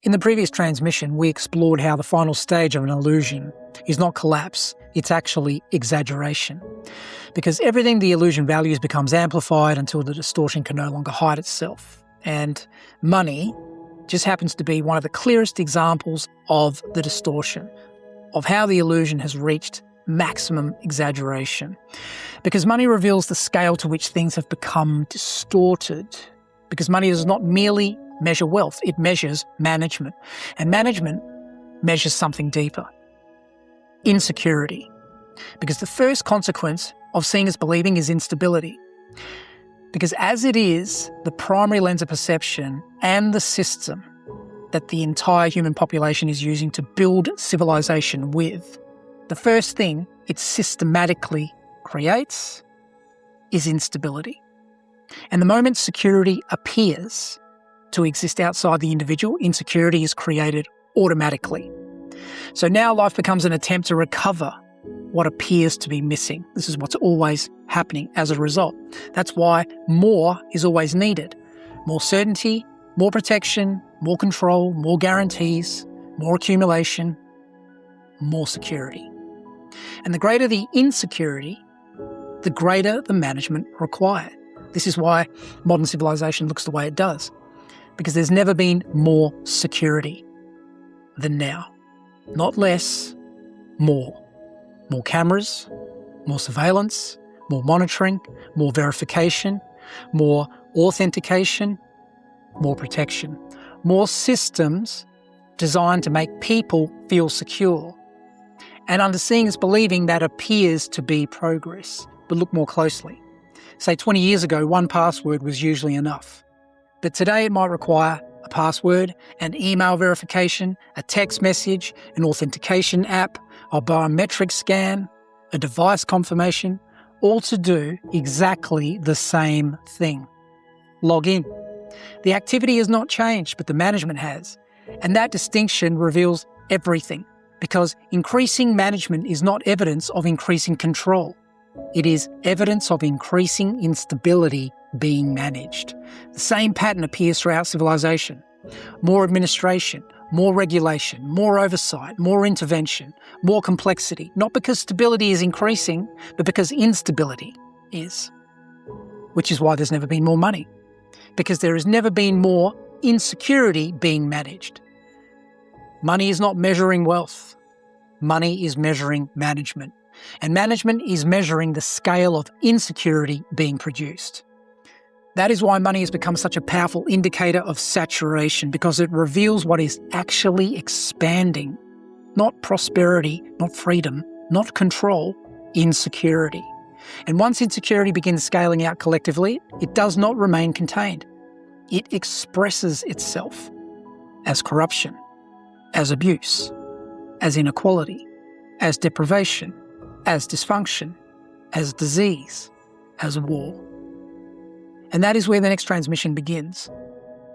In the previous transmission, we explored how the final stage of an illusion is not collapse, it's actually exaggeration. Because everything the illusion values becomes amplified until the distortion can no longer hide itself. And money just happens to be one of the clearest examples of the distortion, of how the illusion has reached maximum exaggeration. Because money reveals the scale to which things have become distorted. Because money does not merely measure wealth, it measures management. And management measures something deeper. Insecurity. Because the first consequence of seeing is believing is instability. Because as it is the primary lens of perception and the system that the entire human population is using to build civilization with, the first thing it systematically creates is instability. And the moment security appears to exist outside the individual, insecurity is created automatically. So now life becomes an attempt to recover what appears to be missing. This is what's always happening as a result. That's why more is always needed. More certainty, more protection, more control, more guarantees, more accumulation, more security. And the greater the insecurity, the greater the management required. This is why modern civilization looks the way it does, because there's never been more security than now. Not less, more. More cameras, more surveillance, more monitoring, more verification, more authentication, more protection, more systems designed to make people feel secure. And under seeing is believing, that appears to be progress. But look more closely. Say 20 years ago, one password was usually enough. But today it might require a password, an email verification, a text message, an authentication app, a biometric scan, a device confirmation, all to do exactly the same thing. Log in. The activity has not changed, but the management has. And that distinction reveals everything, because increasing management is not evidence of increasing control. It is evidence of increasing instability being managed. The same pattern appears throughout civilization. More administration, more regulation, more oversight, more intervention, more complexity, not because stability is increasing, but because instability is. Which is why there's never been more money, because there has never been more insecurity being managed. Money is not measuring wealth. Money is measuring management. And management is measuring the scale of insecurity being produced. That is why money has become such a powerful indicator of saturation, because it reveals what is actually expanding. Not prosperity, not freedom, not control, insecurity. And once insecurity begins scaling out collectively, it does not remain contained. It expresses itself as corruption, as abuse, as inequality, as deprivation, as dysfunction, as disease, as war. And that is where the next transmission begins,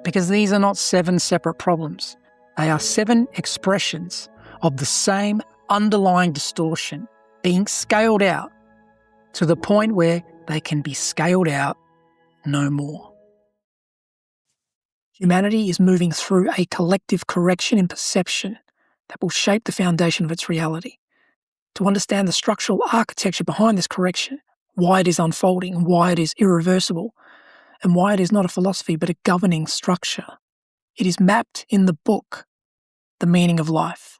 because these are not 7 separate problems. They are 7 expressions of the same underlying distortion being scaled out to the point where they can be scaled out no more. Humanity is moving through a collective correction in perception that will shape the foundation of its reality. To understand the structural architecture behind this correction, why it is unfolding, why it is irreversible, and why it is not a philosophy but a governing structure. It is mapped in the book, The Meaning of Life.